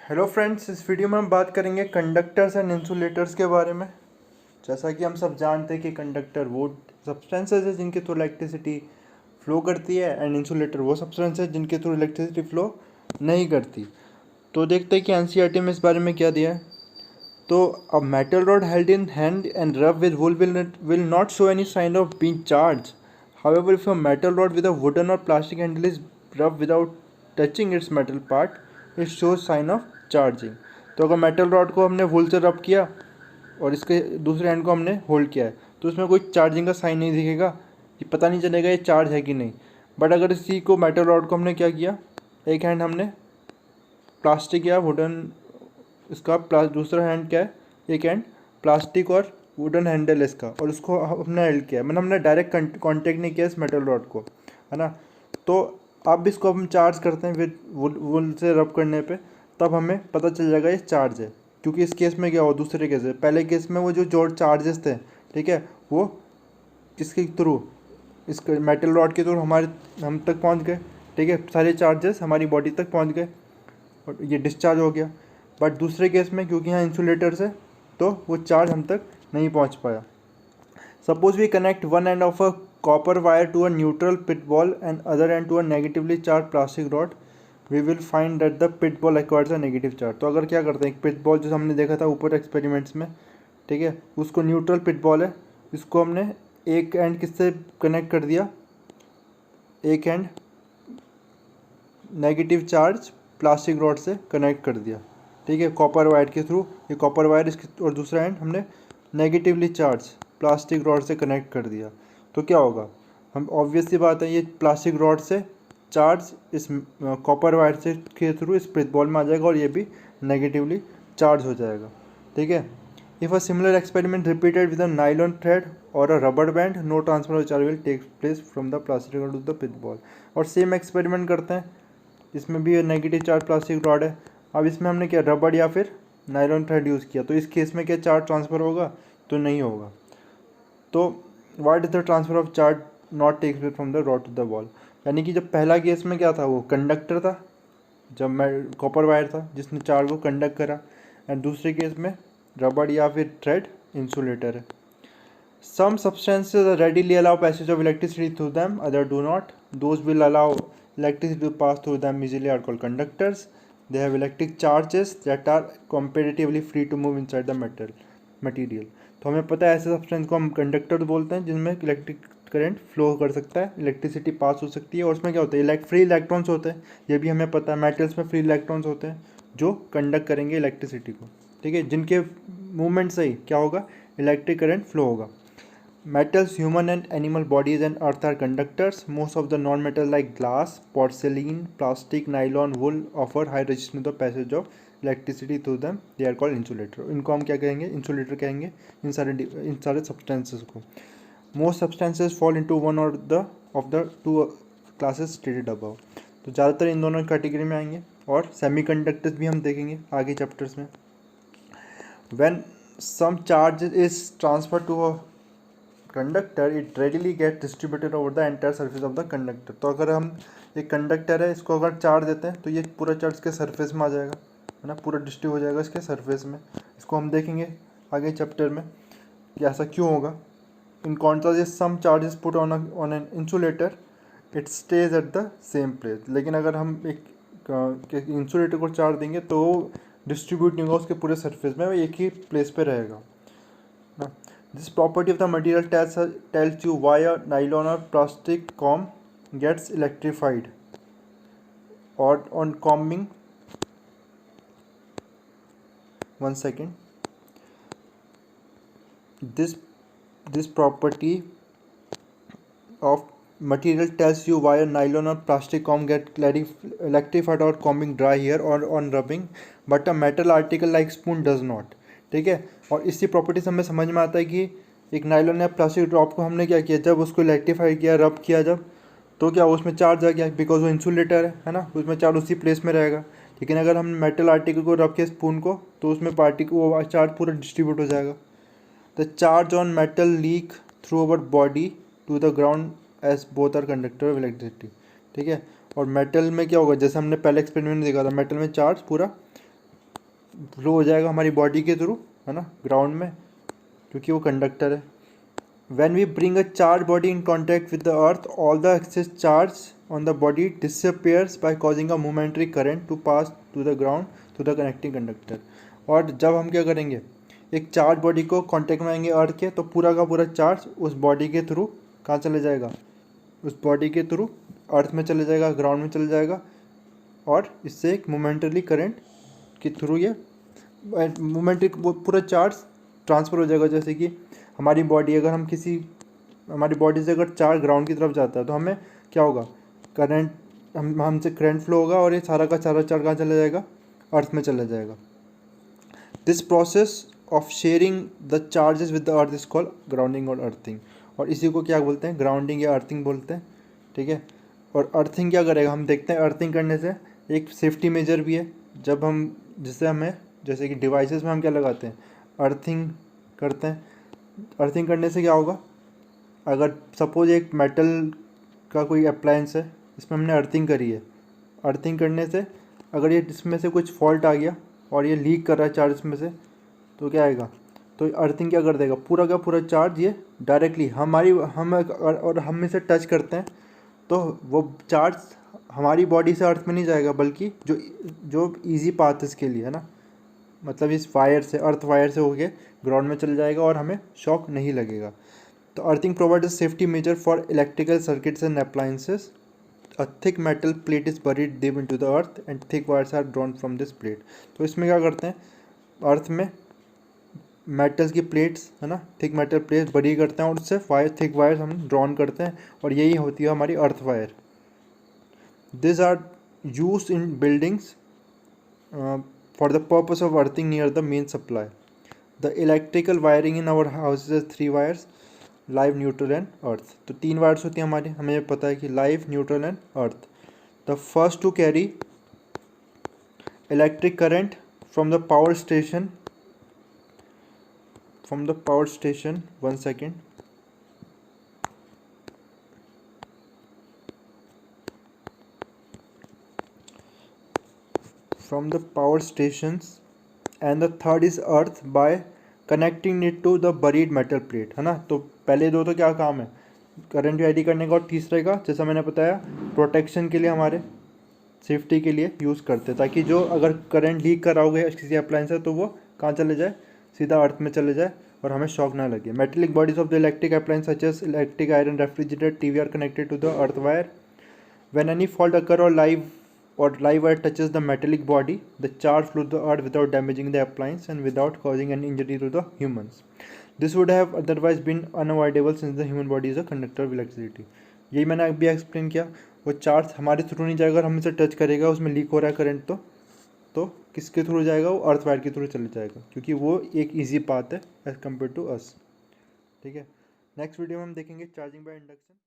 Hello friends, इस video में हम बात करेंगे कंडक्टर्स एंड इंसुलेटर्स के बारे में। जैसा कि हम सब जानते हैं कि कंडक्टर वो सब्सटेंसेस है जिनके थ्रू इलेक्ट्रिसिटी फ्लो करती है एंड इंसुलेटर वो सब्सटेंस है जिनके थ्रू इलेक्ट्रिसिटी फ्लो नहीं करती। तो देखते हैं कि एनसीईआरटी में इस बारे में क्या दिया है। तो a metal rod held in hand and रब with wool will not show any sign of being charged. However, if a metal rod with a wooden or plastic handle is rubbed without touching its metal part, it shows sign of charging. तो अगर metal rod को हमने वूल से रब किया और इसके दूसरे हैंड को हमने होल्ड किया है तो उसमें कोई चार्जिंग का साइन नहीं दिखेगा, ये पता नहीं चलेगा ये चार्ज है कि नहीं। बट अगर इसी को मेटल रॉड को हमने क्या किया, एक हैंड हमने प्लास्टिक या वुडन, इसका दूसरा हैंड क्या है, एक हैंड प्लास्टिक और वुडन हैंडल है इसका, और उसको हमने हेल्ड किया, मतलब हमने डायरेक्ट कांटेक्ट नहीं किया इस मेटल रॉड को, है ना। तो अब इसको हम चार्ज करते हैं फिर वुल से रब करने पे, तब हमें पता चल जाएगा ये चार्ज है। क्योंकि इस केस में क्या हो, दूसरे केस है, पहले केस में वो जो चार्जेस थे, ठीक है, वो किसके थ्रू, इस मेटल रॉड के थ्रू हम तक पहुंच गए, ठीक है, सारे चार्जेस हमारी बॉडी तक पहुंच गए और ये डिस्चार्ज हो गया। बट दूसरे केस में क्योंकि यहाँ इंसुलेटर्स है तो वो चार्ज हम तक नहीं पहुँच पाया। Suppose we connect one end of a copper wire to a neutral pith ball and other end to a negatively charge plastic rod, we will find that the pith ball acquires a negative charge. तो अगर क्या करते हैं, एक पिट ball जो हमने देखा था ऊपर एक्सपेरिमेंट्स में, ठीक है, उसको न्यूट्रल पिट बॉल है, इसको हमने एक एंड किससे कनेक्ट कर दिया, एक and negative charge plastic rod से कनेक्ट कर दिया, ठीक है, कॉपर वायर के थ्रू। ये कॉपर वायर इसके और दूसरा एंड हमने नेगेटिवली चार्ज प्लास्टिक रॉड से कनेक्ट कर दिया। तो क्या होगा, हम ऑब्वियस सी बात है, ये प्लास्टिक रॉड से चार्ज इस कॉपर वायर से के थ्रू इस पिट बॉल में आ जाएगा और ये भी नेगेटिवली चार्ज हो जाएगा, ठीक है। If a similar experiment repeated with a nylon thread और a rubber band, no transfer of charge will take place from the plastic rod to the pith ball. और सेम एक्सपेरिमेंट करते हैं, इसमें भी नेगेटिव चार्ज प्लास्टिक रॉड है। अब इसमें हमने क्या रबड़ या फिर नायलॉन थ्रेड यूज़ किया, तो इस केस में क्या चार्ज ट्रांसफ़र होगा, तो नहीं होगा। तो what is the transfer of charge not takes place from the rod to the ball. यानी कि जब पहला केस में क्या था, वो कंडक्टर था, जब मैं कॉपर वायर था जिसने चार्ज को कंडक्ट करा, एंड दूसरे केस में रबड़ या फिर थ्रेड इंसुलेटर है। Some substances readily allow passage of electricity through them, others do not. Those will allow electricity to pass through them easily are called conductors. They have electric charges that are comparatively free to move inside the material. तो हमें पता है ऐसे substance को हम conductor बोलते हैं जिनमें इलेक्ट्रिक करंट फ्लो कर सकता है, इलेक्ट्रिसिटी पास हो सकती है, और उसमें क्या होता है, फ्री इलेक्ट्रॉन्स होते हैं, ये भी हमें पता है। मेटल्स में फ्री इलेक्ट्रॉन्स होते हैं जो कंडक्ट करेंगे इलेक्ट्रिसिटी को, ठीक है, जिनके मूवमेंट से ही क्या होगा, इलेक्ट्रिक करंट फ्लो होगा। Metals, human and animal bodies and earth are conductors. Most of the non-metals like glass, porcelain, plastic, nylon, wool offer high resistance to the passage of electricity through them. They are called insulator. इनको हम क्या कहेंगे, insulator कहेंगे इन सारे substances को. Most substances fall into one or the of the two classes stated above. तो ज़्यादातर इन दोनों कैटेगरी में आएंगे, और सेमीकंडक्टर्स भी हम देखेंगे आगे चैप्टर्स में। When some charge is transferred to a conductor, it readily get distributed over the entire surface of the conductor. तो अगर हम एक कंडक्टर है, इसको अगर चार्ज देते हैं तो ये पूरा चार्ज के सरफेस में आ जाएगा, है ना, पूरा डिस्ट्रीब्यूट हो जाएगा इसके सरफेस में। इसको हम देखेंगे आगे चैप्टर में कि ऐसा क्यों होगा। In contrast some charges put on an insulator, it stays at the same place. लेकिन अगर हम एक इंसुलेटर को चार्ज देंगे तो डिस्ट्रीब्यूट नहीं होगा उसके पूरे सरफेस में, वो एक ही प्लेस पे रहेगा ना। This property of the material tells you why a nylon or plastic comb gets electrified or on combing. One second. This property of material tells you why a nylon or plastic comb get electrified or combing dry here or on rubbing, but a metal article like spoon does not. ठीक है, और इसी property से हमें समझ में आता है कि एक नायलॉन या प्लास्टिक ड्रॉप को हमने क्या किया, जब उसको इलेक्ट्रीफाई किया, रब किया जब, तो क्या उसमें चार्ज आ गया, बिकॉज वो इंसुलेटर है ना, उसमें चार्ज उसी प्लेस में रहेगा। लेकिन अगर हम मेटल आर्टिकल को रब किया स्पून को, तो उसमें पार्टिकल वो चार्ज पूरा डिस्ट्रीब्यूट हो जाएगा। The charge on metal leak through our body to the ground as both are conductor of electricity, ठीक है। और मेटल में क्या होगा, जैसे हमने पहले एक्सपेरिमेंट में देखा था, मेटल में चार्ज पूरा फ्लो हो जाएगा हमारी बॉडी के थ्रू, है ना, ग्राउंड में, क्योंकि वो कंडक्टर है। When we bring a charged body in contact with the earth, all the excess charge on the body disappears by causing a momentary current to pass to the ground to the connecting conductor। और जब हम क्या करेंगे, एक charge body को contact में आएंगे अर्थ के, तो पूरा का पूरा चार्ज उस बॉडी के थ्रू कहाँ चले जाएगा, उस बॉडी के थ्रू अर्थ में चले जाएगा, ग्राउंड में चले जाएगा, और इससे एक मोमेंटरी करंट के थ्रू ये मोमेंटरी पूरा चार्ज ट्रांसफ़र हो जाएगा। जैसे कि हमारी बॉडी, अगर हम किसी, हमारी बॉडी से अगर चार्ज ग्राउंड की तरफ जाता है तो हमें क्या होगा, करंट, हमसे करंट फ्लो होगा, और ये सारा का सारा चार्ज कहाँ चला जाएगा, अर्थ में चला जाएगा। This process of sharing the charges with the earth is called grounding और अर्थिंग। और इसी को क्या बोलते हैं, ग्राउंडिंग या अर्थिंग बोलते हैं, ठीक है। और अर्थिंग क्या करेगा, हम देखते हैं अर्थिंग करने से एक सेफ्टी मेजर भी है। जब हम, जिससे हमें, जैसे कि डिवाइसेस में हम क्या लगाते हैं, अर्थिंग करते हैं। अर्थिंग करने से क्या होगा, अगर सपोज एक मेटल का कोई अप्लायंस है, इसमें हमने अर्थिंग करी है, अर्थिंग करने से अगर ये इसमें से कुछ फॉल्ट आ गया और ये लीक कर रहा है चार्ज में से, तो क्या आएगा, तो अर्थिंग क्या कर देगा, पूरा का पूरा चार्ज ये डायरेक्टली हम और हम इसे टच करते हैं, तो वो चार्ज हमारी बॉडी से अर्थ में नहीं जाएगा, बल्कि जो ईजी पाथ है इसके लिए, है ना, मतलब इस वायर से, अर्थ वायर से होके ग्राउंड में चल जाएगा और हमें शॉक नहीं लगेगा। तो earthing provide safety measure for electrical circuits and appliances. A thick metal plate is buried deep into the earth and thick wires are drawn from this plate. तो इसमें क्या करते हैं, अर्थ में मेटल्स की प्लेट्स, है ना, थिक मेटल प्लेट्स बरी करते हैं, और उससे थिक वायर्स हम ड्रॉन करते हैं, और यही होती है हमारी earth wire. This are use in buildings for the purpose of earthing near the main supply. The electrical wiring in our houses is 3 wires: live, neutral and earth। तो 3 wires होती हैं हमारी, हमें पता है कि live, neutral and earth. The first two carry electric current from the power station, one second, from the power stations, and the third is earth by connecting it to the buried metal plate, है ना। तो पहले दो तो क्या काम है, current vary करने का, और तीसरे का, जैसा मैंने बताया, प्रोटेक्शन के लिए, हमारे सेफ्टी के लिए यूज़ करते हैं, ताकि जो अगर करंट लीक कर रहा होगा किसी अप्लायंस से, तो वो कहाँ चले जाए, सीधा अर्थ में चले जाए और हमें शॉक ना लगे। Metallic bodies of the electric appliance such as electric iron, refrigerator, TV are connected to the earth wire. When any fault occur और live wire touches the metallic body, the charge flew to the earth without damaging the appliance and without causing any injury to the humans. This would have otherwise been unavoidable since the human body is a conductor of electricity। यही मैंने अभी explain किया, वो charge हमारे through नहीं जाएगा और हम इसे टच करेगा, उसमें लीक हो रहा है करंट, तो किसके थ्रू जाएगा, वो अर्थ वायर के थ्रू चले जाएगा, क्योंकि वो एक ईजी पाथ है एज कम्पेयर टू अस, ठीक है। नेक्स्ट वीडियो में हम देखेंगे चार्जिंग बाय इंडक्शन।